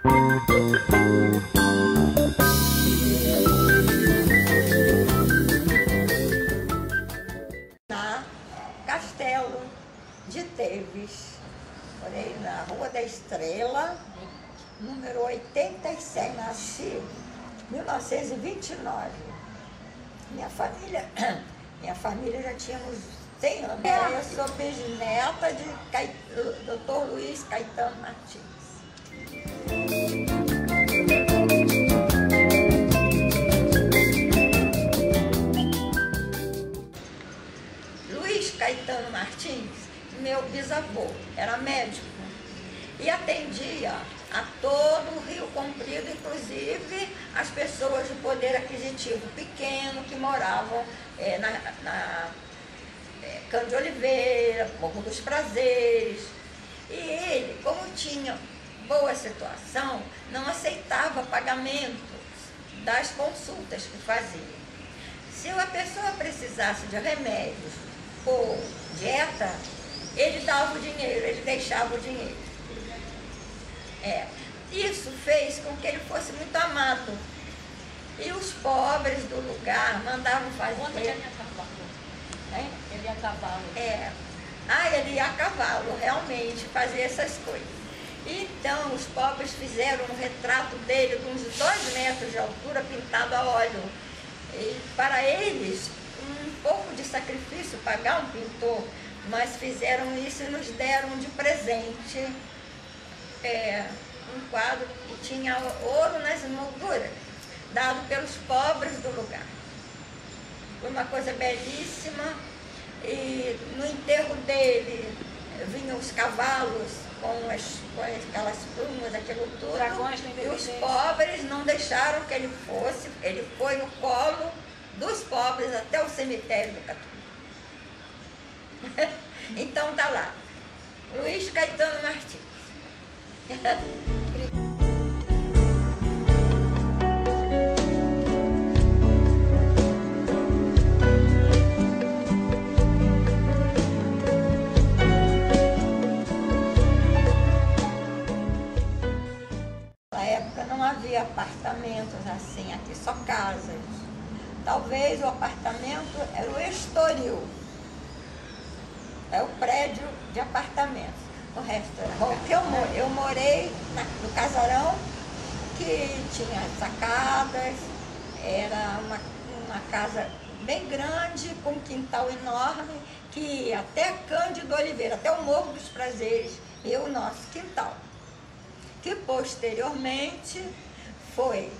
Na Castelo de Teves, morei na Rua da Estrela, número 86, nasci em 1929. Minha família já tinha uns 100 anos. Eu sou bisneta de Dr. Luiz Caetano Martins. Luiz Caetano Martins, meu bisavô, era médico e atendia a todo o Rio Comprido, inclusive as pessoas de poder aquisitivo pequeno que moravam na Cândido de Oliveira, Morro dos Prazeres. E ele, como tinha boa situação, não aceitava pagamentos das consultas que fazia. Se a pessoa precisasse de remédios ou dieta, ele dava o dinheiro, ele deixava o dinheiro. Isso fez com que ele fosse muito amado. E os pobres do lugar mandavam fazer... Onde ele ia a cavalo? Ele ia a cavalo. Ele ia a cavalo, realmente, fazer essas coisas. Então, os pobres fizeram um retrato dele de uns 2 metros de altura, pintado a óleo. E para eles, um pouco de sacrifício pagar um pintor, mas fizeram isso e nos deram de presente um quadro que tinha ouro nas molduras, dado pelos pobres do lugar. Foi uma coisa belíssima. E no enterro dele vinham os cavalos com aquelas plumas, aquilo tudo. Dragões, e os pobres não deixaram que ele fosse. Ele foi no colo dos pobres até o cemitério do Catu. Então tá lá, Luiz Caetano Martins. Na época não havia apartamentos assim, aqui só casas. Talvez o apartamento era o Estoril. É o prédio de apartamentos. O resto era... Bom, eu morei no casarão, que tinha sacadas, era uma casa bem grande, com um quintal enorme, que ia até Cândido Oliveira, até o Morro dos Prazeres, e o nosso quintal. Que posteriormente foi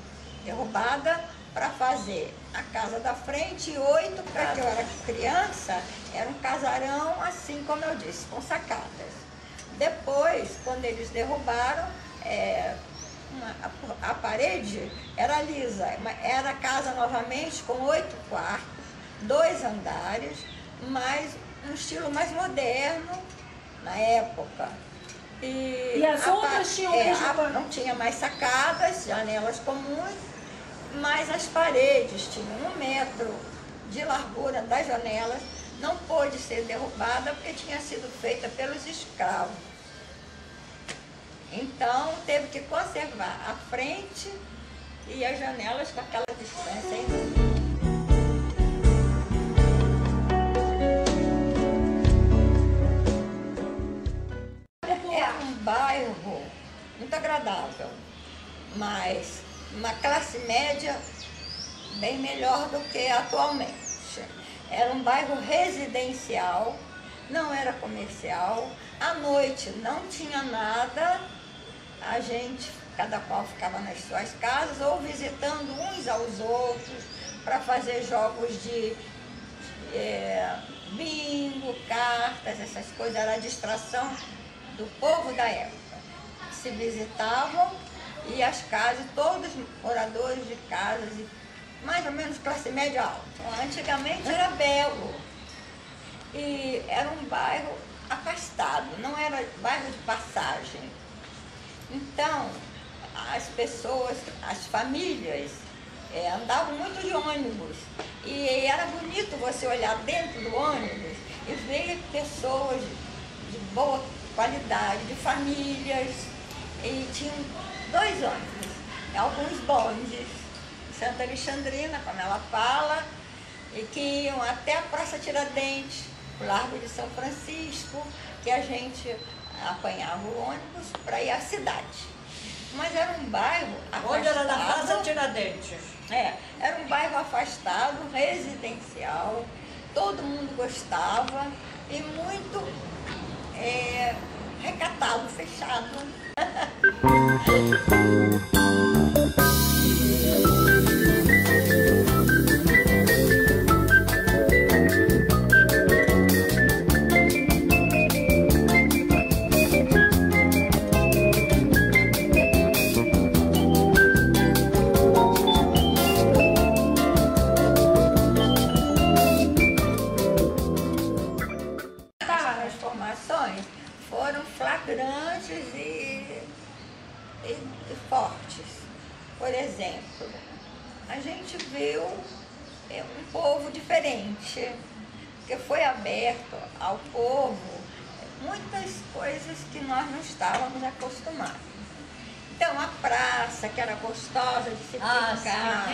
derrubada para fazer a casa da frente e 8 casas. Quando eu era criança, era um casarão assim como eu disse, com sacadas. Depois, quando eles derrubaram, a parede era lisa, era casa novamente com 8 quartos, 2 andares, mas um estilo mais moderno na época. E as outras tinham não tinha mais sacadas, janelas comuns, mas as paredes tinham 1 metro de largura das janelas. Não pôde ser derrubada porque tinha sido feita pelos escravos. Então teve que conservar a frente e as janelas com aquela distância ainda. Bairro muito agradável, mas uma classe média bem melhor do que atualmente. Era um bairro residencial, não era comercial, à noite não tinha nada, a gente, cada qual ficava nas suas casas ou visitando uns aos outros para fazer jogos de bingo, cartas, essas coisas, era a distração do povo da época. Se visitavam e as casas, todos moradores de casas, mais ou menos classe média alta. Antigamente era belo e era um bairro afastado, não era bairro de passagem. Então, as pessoas, as famílias andavam muito de ônibus e era bonito você olhar dentro do ônibus e ver pessoas de boa qualidade, de famílias, e tinham 2 ônibus, alguns bondes, Santa Alexandrina, como ela fala, e que iam até a Praça Tiradentes, o Largo de São Francisco, que a gente apanhava o ônibus para ir à cidade. Mas era um bairro afastado. Onde era na Praça Tiradentes? Era um bairro afastado, residencial, todo mundo gostava e muito recatado, fechado. Foram flagrantes e fortes. Por exemplo, a gente viu um povo diferente, que foi aberto ao povo muitas coisas que nós não estávamos acostumados. Então, a praça, que era gostosa de se ficar,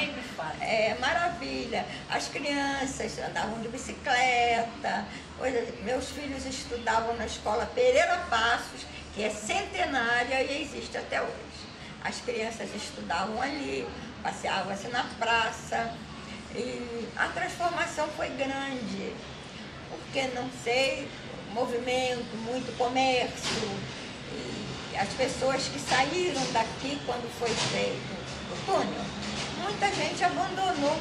maravilha. As crianças andavam de bicicleta. Meus filhos estudavam na escola Pereira Passos, que é centenária e existe até hoje. As crianças estudavam ali, passeavam-se na praça. E a transformação foi grande, porque, não sei, movimento, muito comércio. As pessoas que saíram daqui quando foi feito o túnel, muita gente abandonou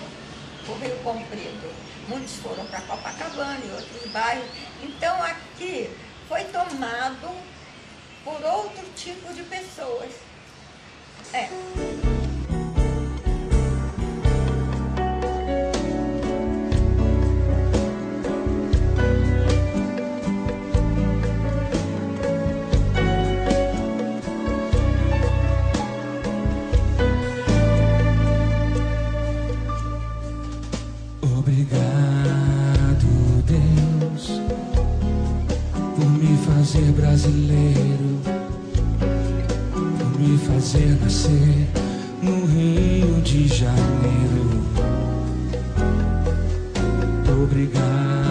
o Rio Comprido. Muitos foram para Copacabana e outros bairros. Então aqui foi tomado por outro tipo de pessoas. Ser brasileiro, por me fazer nascer no Rio de Janeiro. Obrigado.